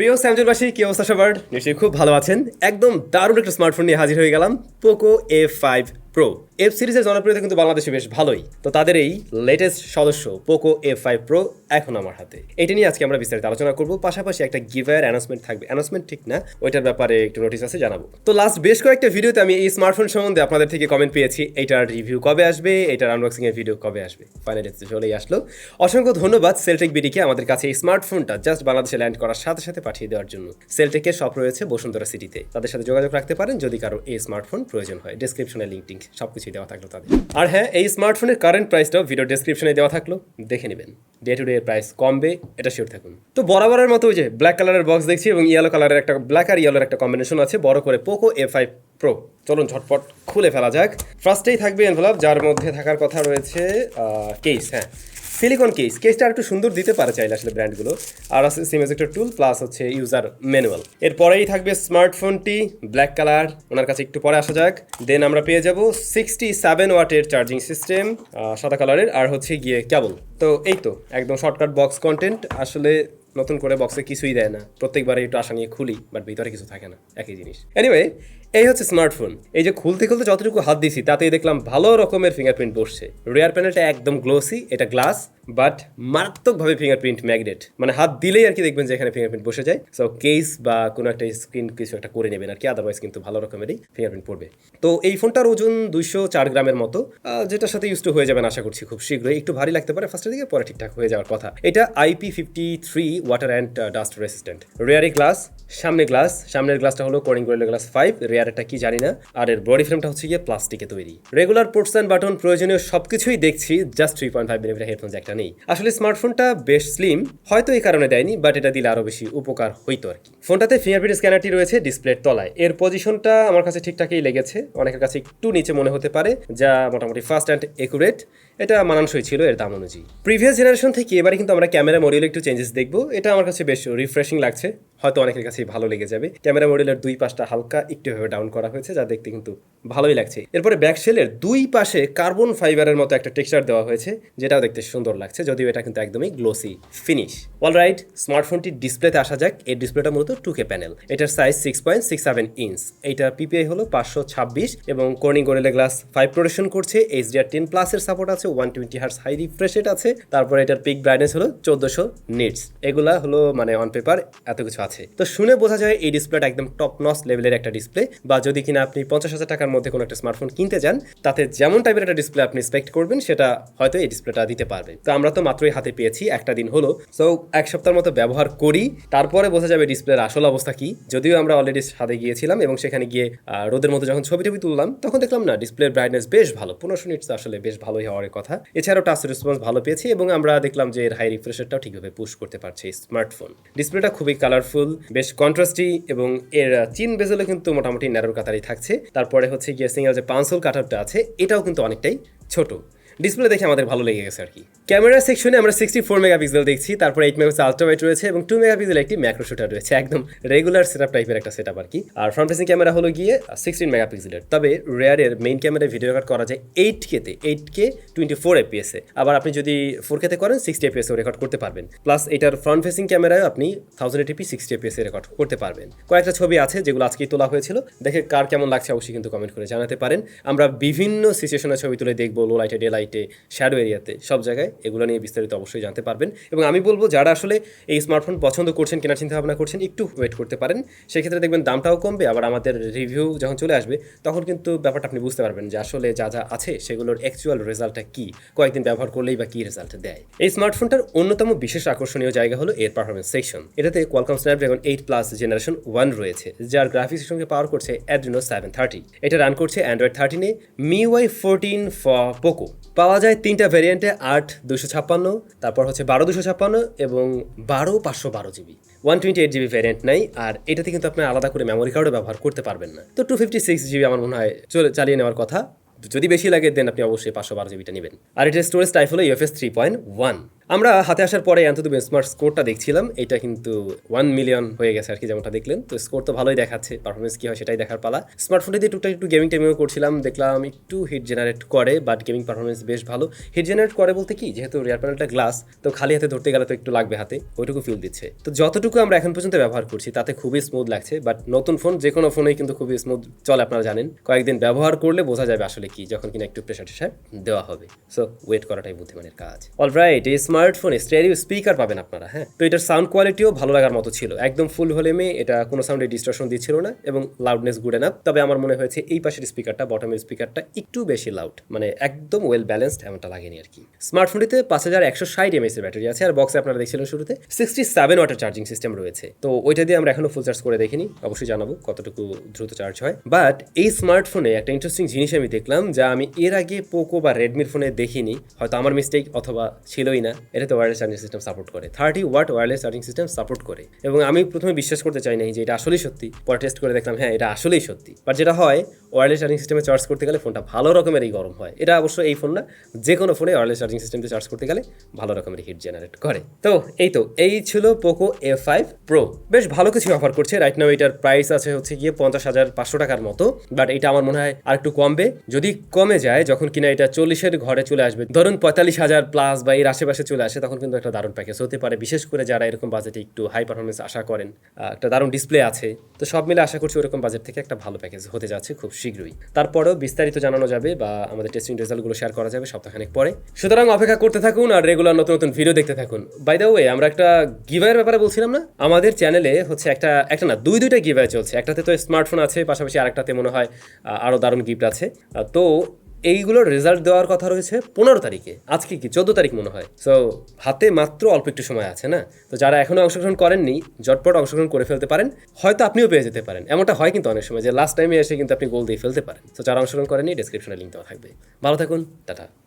প্রিয় স্যামজনবাসী, কি অবস্থা সবার? নিশ্চয়ই খুব ভালো আছেন। একদম দারুণ একটা স্মার্টফোন নিয়ে হাজির হয়ে গেলাম, পোকো F5 প্রো। এফ সিরিজের জনপ্রিয়তা কিন্তু বাংলাদেশে বেশ ভালোই। তো তাদের এই লেটেস্ট সদস্য পোকো F5 প্রো এখন আমার হাতে। এটা নিয়ে আজকে আমরা বিস্তারিত আলোচনা করব, পাশাপাশি একটা গিভওয়ের অ্যানাউন্সমেন্ট থাকবে। অ্যানাউন্সমেন্ট ঠিক না, ওইটার ব্যাপারে একটু নোটিস আছে, জানাবো। তো লাস্ট বেশ কয়েকটা ভিডিওতে আমি এই স্মার্টফোন সম্বন্ধে আপনাদের থেকে কমেন্ট পেয়েছি, এটার রিভিউ কবে আসবে, এটার আনবক্সিং এর ভিডিও কবে আসবে। ফাইনালি চলেই আসলো। অসংখ্য ধন্যবাদ সেলটেক বিডিকে আমাদের কাছে এই স্মার্টফোনটা জাস্ট বাংলাদেশে ল্যান্ড করার সাথে সাথে পাঠিয়ে দেওয়ার জন্য। সেলটেকের শপ রয়েছে বসুন্ধরা সিটিতে, তাদের সাথে যোগাযোগ রাখতে পারেন যদি কারো এই স্মার্টফোন প্রয়োজন হয়। ডেসক্রিপশনে লিঙ্ক টিঙ্ক সবকিছুই দেওয়া থাকলো তাদের। আর হ্যাঁ, এই স্মার্টফোনের কারেন্ট প্রাইসটাও ভিডিও ডেসক্রিপশনে দেওয়া থাকলো, দেখে নেবেন। ডে টু ডে প্রাইস কমবে, এটা শিওর থাকুন। তো বরাবরের মতো ওই যে ব্ল্যাক কালারের বক্স দেখছি এবং ইয়েলো কালারের একটা, ব্ল্যাক আর ইয়েলোর একটা কম্বিনেশন আছে বড় করে, পোকো F5 প্রো। চলুন ঝটপট খুলে ফেলা যাক। ফার্স্টেই থাকবে এনভেলপ, যার মধ্যে থাকার কথা রয়েছে কেস। হ্যাঁ, সিলিকন কেস। কেসটা একটু সুন্দর দিতে পারে চাইলে আসলে ব্র্যান্ডগুলো। আর আছে সিম এজেক্টর টুল, প্লাস হচ্ছে ইউজার ম্যানুয়াল। এরপরেই থাকবে স্মার্টফোনটি, ব্ল্যাক কালার, ওনার কাছে একটু পরে আসা যাক। দেন আমরা পেয়ে যাব 67 ওয়াটের চার্জিং সিস্টেম, সাদা কালারের, আর হচ্ছে গিয়ে কেবল। তো এই তো একদম শর্টকাট বক্স কন্টেন্ট। আসলে নতুন করে বক্সে কিছুই দেয় না, প্রত্যেকবারে একটু আশা নিয়ে খুলি, বাট ভিতরে কিছু থাকে না, একই জিনিস। এনিওয়ে, এই হচ্ছে স্মার্টফোন। এই যে খুলতে খুলতে যতটুকু হাত দিছি তাতেই দেখলাম ভালো রকমের ফিঙ্গারপ্রিন্ট বসছে। রিয়ার প্যানেলটা একদম গ্লোসি, এটা গ্লাস, বাট মারাত্মকভাবে ফিঙ্গারপ্রিন্ট ম্যাগনেট, মানে হাত দিলেই আর কি দেখবেন যে এখানে ফিঙ্গারপ্রিন্ট বসে যায়। সো কেস বা কোনো একটা স্ক্রিন কিছু একটা করে নেবেন আর কি, আদারওয়াইজ কিন্তু ভালো রকমেরই ফিঙ্গারপ্রিন্ট পড়বে। তো এই ফোনটার ওজন 204 গ্রামের মতো, যেটার সাথে ইউজ টু হয়ে যাবেন আশা করছি খুব শীঘ্রই। একটু ভারী লাগতে পারে ফার্স্টের দিকে, পরে ঠিকঠাক হয়ে যাওয়ার কথা। এটা IP53 water and dust resistant. রিয়ারে গ্লাস, সামনে গ্লাস। সামনের গ্লাসটা হলো কোরিং গরিলা গ্লাস 5, রিয়ারটা কি জানি না। আর এর বডি ফ্রেমটা হচ্ছে গিয়ে প্লাস্টিকে তৈরি। রেগুলার পোর্টস অ্যান্ড বাটন প্রয়োজনীয় সবকিছুই দেখছি, জাস্ট 3.5 মিলিমিটার হেডফোন জ্যাকটা নেই। আসলে স্মার্টফোনটা বেশ স্লিম, হয়তো এই কারণে দেয়নি, বাট এটা দিলে আরো বেশি উপকার হইতো আর কি। ফোনটাতে ফিঙ্গারপ্রিন্ট স্ক্যানারটি রয়েছে ডিসপ্লের তলায়। এর পজিশনটা আমার কাছে ঠিকঠাকই লেগেছে, অনেকের কাছে একটু নিচে মনে হতে পারে, যা মোটামুটি ফাস্ট অ্যান্ড একুরেট। এটা মানানসই ছিল এর দাম অনুযায়ী। প্রিভিয়াস জেনারেশন থেকে এবারে কিন্তু আমরা ক্যামেরা মডিউলে একটু চেঞ্জেস দেখবো, এটা আমার কাছে বেশ রিফ্রেশিং লাগছে, হয়তো অনেকের কাছেই ভালো লেগে যাবে। ক্যামেরা মডিউলের দুই পাশটা হালকা একটুভাবে ডাউন করা হয়েছে, যা দেখতে কিন্তু ভালোই লাগছে। এরপরে ব্যাকশেলের দুই পাশে কার্বন ফাইবারের মতো একটা টেক্সচার দেওয়া হয়েছে, যেটাও দেখতে সুন্দর লাগছে, যদিও এটা কিন্তু একদমই গ্লোসি ফিনিশ। অলরাইট, স্মার্টফোনটির ডিসপ্লেতে আসা যাক। এর ডিসপ্লেটা মূলত 2K প্যানেল, এটার সাইজ 6.67 ইঞ্চ। এইটার পিপিআই হলো 526 এবং কর্নিং গরিলা গ্লাস 5 প্রোটেকশন করছে। HDR10 প্লাসের সাপোর্ট আছে, 120 হার্টজ হাই রিফ্রেশ রেট আছে। তারপরে এটার পিক ব্রাইটনেস হলো 1400 নিটস। এগুলা হলো মানে অন পেপার এত কিছু আছে। তো শুনে বোঝা যায় এই ডিসপ্লেটা একদম টপ নচ লেভেলের একটা ডিসপ্লে। বা যদি কিনা আপনি 50,000 টাকার মধ্যে কোনো একটা স্মার্টফোন কিনতে যান, তাতে যেমন টাইপের একটা ডিসপ্লে আপনি এক্সপেক্ট করবেন, সেটা হয়তো এই ডিসপ্লেটা দিতে পারবে। তো আমরা তো মাত্রই হাতে পেয়েছি, একটা দিন হলো। সো এক সপ্তাহের মতো ব্যবহার করি, তারপরে বোঝা যাবে ডিসপ্লের আসল অবস্থা কি। যদিও আমরা অলরেডি হাতে গিয়েছিলাম এবং সেখানে গিয়ে রোদের মতো যখন ছবি তুললাম, তখন দেখলাম না ডিসপ্লের ব্রাইটনেস বেশ ভালো, 1500 নিটস আসলে বেশ ভালোই হওয়ার কথা। এছাড়াও টাচ রেসপন্স ভালো পেয়েছি এবং আমরা দেখলাম যে এর হাই রিফ্রেশটাও ঠিকভাবে পুশ করতে পারছে এই স্মার্টফোন। ডিসপ্লেটা খুবই কালারফুল, বেশ কন্ট্রাস্টি, এবং এর চিন বেজেলও কিন্তু মোটামুটি ন্যারোর কাতারই থাকছে। তারপরে হচ্ছে গিয়ে সিঙ্গেল যে পাঁচল কাটআউটটা আছে, এটাও কিন্তু অনেকটাই ছোট। ডিসপ্লে দেখে আমাদের ভালো লেগে গেছে আর কি। ক্যামেরা সেকশনে আমরা 64 মেগাপিক্সেল দেখছি, তারপরে 8 মেগাপিক্সেল আলট্রা ওয়াইড রয়েছে এবং 2 মেগাপিক্সেল একটি ম্যাক্রো শুটার রয়েছে, একদম রেগুলার সেটআপ টাইপের একটা সেটআপ আর কি। আর ফ্রন্ট ফেসিং ক্যামেরা হলো গিয়ে 16 মেগাপিক্সেলের। তবে রেয়ারের মেইন ক্যামেরায় ভিডিও রেকর্ড করা যায় 8K 24 FPS এ। আবার আপনি যদি 4K তে করেন 60 FPS এও রেকর্ড করতে পারবেন। প্লাস এটার ফ্রন্ট ফেসিং ক্যামেরায় আপনি 1080p 60 FPS এ রেকর্ড করতে পারবেন। কয়েকটা ছবি আছে যেগুলো আজকেই তোলা হয়েছিল, দেখে কার কেমন লাগছে অবশ্যই কিন্তু কমেন্ট করে জানাতে পারেন। আমরা বিভিন্ন সিচুয়েশনের ছবি তুলে দেখবো, লো লাইটে, ডে লাইটে, শ্যাডো এরিয়াতে, সব জায়গায় এগুলো নিয়ে বিস্তারিত অবশ্যই জানতে পারবেন। এবং আমি বলবো যারা আসলে এই স্মার্টফোন পছন্দ করছেন, কেনার চিন্তা ভাবনা করছেন, একটু ওয়েট করতে পারেন। সেক্ষেত্রে দেখবেন দামটাও কমবে, আবার আমাদের রিভিউ যখন চলে আসবে তখন কিন্তু ব্যাপারটা আপনি বুঝতে পারবেন যে আসলে যা যা আছে সেগুলোর অ্যাকচুয়াল রেজাল্টটা কি, কয়েকদিন ব্যবহার করলেই বা কি রেজাল্ট দেয়। এই স্মার্টফোনটার অন্যতম বিশেষ আকর্ষণীয় জায়গা হলো এর পারফরমেন্স সেকশন। এটাতে কোয়ালকম স্ন্যাপড্রাগন 8 প্লাস জেনারেশন 1 রয়েছে, যার গ্রাফিক্সের সঙ্গে পাওয়ার করছে Adreno 730। এটা রান করছে অ্যান্ড্রয়েড 13-এ, MIUI 14 ফর পোকো। পাওয়া যায় 3টা ভ্যারিয়েন্টে, 8/256, তারপর হচ্ছে 12/256 এবং 12/512 জিবি। 128 জিবি ভ্যারিয়েন্ট নাই, আর এটাতে কিন্তু আপনার আলাদা করে মেমোরি কার্ডও ব্যবহার করতে পারবেন না। তো 256 জিবি আমার মনে হয় চালিয়ে নেওয়ার কথা। যদি বেশি লাগে দেন আপনি অবশ্যই 512 জিবিটা নেবেন। আর এটার স্টোরেজ টাইপ হলো UFS 3.1। আমরা হাতে আসার পরে অন্তত বেঞ্চমার্ক স্কোরটা দেখছিলাম, এটা কিন্তু 1 মিলিয়ন হয়ে গেছে আর কি, যেমনটা দেখলেন। তো স্কোর তো ভালোই দেখাচ্ছে, পারফরমেন্স কি হয় সেটাই দেখার পালা। স্মার্টফোনটি দিয়ে টুকটাক একটু গেমিং টেমিংও করছিলাম, দেখলাম একটু হিট জেনারেট করে, বাট গেমিং পারফরমেন্স বেশ ভালো। হিট জেনারেট করে বলতে কি, যেহেতু রিয়ার প্যানেলটা গ্লাস, তো খালি হাতে ধরতে গেলে তো একটু লাগবে হাতে, ওইটুকু ফিল দিচ্ছে। তো যতটুকু আমরা এখন পর্যন্ত ব্যবহার করছি তাতে খুবই স্মুথ লাগছে, বাট নতুন ফোন যে কোনো ফোনেই কিন্তু খুবই স্মুথ চলে, আপনারা জানেন। কয়েকদিন ব্যবহার করলে বোঝা যাবে আসলে কি, যখন কিনা একটু প্রেশার টেশার দেওয়া হবে। সো ওয়েট করাটাই বুদ্ধিমানের কাজ। অলরাইট, এই স্মার্টফোনে স্টেরিও স্পিকার পাবেন আপনারা, হ্যাঁ। তো এটার সাউন্ড কোয়ালিটিও ভালো লাগার মতো ছিল, একদম ফুল ভলিউমে, এটা কোনো সাউন্ডে ডিস্টরশন দিচ্ছিল না এবং লাউডনেস গুড এনাফ। তবে আমার মনে হয়েছে এই পাশের স্পিকারটা, বটমের স্পিকারটা একটু বেশি লাউড, মানে একদম ওয়েল ব্যালেন্সড এমনটা লাগেনি আর কি। স্মার্টফোনটিতে 5160 mAh এর ব্যাটারি আছে, আর বক্সে আপনারা দেখছিলেন শুরুতে 67 ওয়াটের চার্জিং সিস্টেম রয়েছে। তো ওইটা দিয়ে আমরা এখনো ফুল চার্জ করে দেখিনি, অবশ্যই জানাবো কতটুকু দ্রুত চার্জ হয়। বাট এই স্মার্টফোনে একটা ইন্টারেস্টিং জিনিস আমি দেখলাম, যা আমি এর আগে পোকো বা রেডমির ফোনে দেখিনি, হয়তো আমার মিস্টেক অথবা ছিলই না। এটা তো ওয়্যারলেস চার্জিং সিস্টেম সাপোর্ট করে, 30 watt wireless charging system support করে। এবং আমি প্রথমে বিশ্বাস করতে চাই নাই যে এটা আসলেই সত্যি, পরে টেস্ট করে দেখলাম হ্যাঁ এটা আসলেই সত্যি। বাট যেটা হয়, ওয়্যারলেস চার্জিং সিস্টেমে চার্জ করতে গেলে ফোনটা ভালো রকমেরই গরম হয়। এটা অবশ্য এই ফোন না, যে কোনো ফোনে ওয়্যারলেস চার্জিং সিস্টেম দিয়ে চার্জ করতে গেলে ভালো রকমের হিট জেনারেট করে। তো এই ছিল পোকো F5 Pro। বেশ ভালো কিছু অফার করছে রাইট নাও। এটার প্রাইস আছে হচ্ছে গিয়ে 50,500 টাকার মতো, বাট এটা আমার মনে হয় আর একটু কমবে। যদি কমে যায়, যখন কিনা এটা 40-এর ঘরে চলে আসবে, ধরুন 45,000 প্লাস বা এর আশেপাশে চলে আসে, তখন কিন্তু একটা দারুণ প্যাকেজ হতে পারে, বিশেষ করে যারা এরকম বাজেটে একটু হাই পারফরমেন্স আশা করেন। একটা দারুণ ডিসপ্লে আছে, তো সব মিলে আশা করছি ওরকম বাজেট থেকে একটা ভালো প্যাকেজ হতে যাচ্ছে খুব শীঘ্রই। তারপরেও বিস্তারিত জানানো যাবে বা আমাদের টেস্টিং রেজাল্টগুলো শেয়ার করা যাবে সপ্তাহখানেক পরে। সুতরাং অপেক্ষা করতে থাকুন আর রেগুলার নতুন নতুন ভিডিও দেখতে থাকুন। বাই দ্য ওয়ে, আমরা একটা গিভওয়ের ব্যাপারে বলছিলাম না, আমাদের চ্যানেলে হচ্ছে একটা না দুইটা গিভওয়ে চলছে। একটাতে তো স্মার্টফোন আছে, পাশাপাশি আরেকটাতে মনে হয় আরও দারুণ গিফট আছে। তো এইগুলোর রেজাল্ট দেওয়ার কথা রয়েছে 15 তারিখে, আজকে কি 14 তারিখ মনে হয়। সো হাতে মাত্র অল্প একটু সময় আছে না, তো যারা এখনো অংশগ্রহণ করেননি ঝটপট অংশগ্রহণ করে ফেলতে পারেন, হয়তো আপনিও পেয়ে যেতে পারেন। এমনটা হয় কিন্তু অনেক সময় যে লাস্ট টাইমে এসে কিন্তু আপনি গোল দিয়ে ফেলতে পারেন। তো যারা অংশগ্রহণ করেননি, ডেসক্রিপশনে লিঙ্ক দেওয়া থাকবে। ভালো থাকুন, টাটা।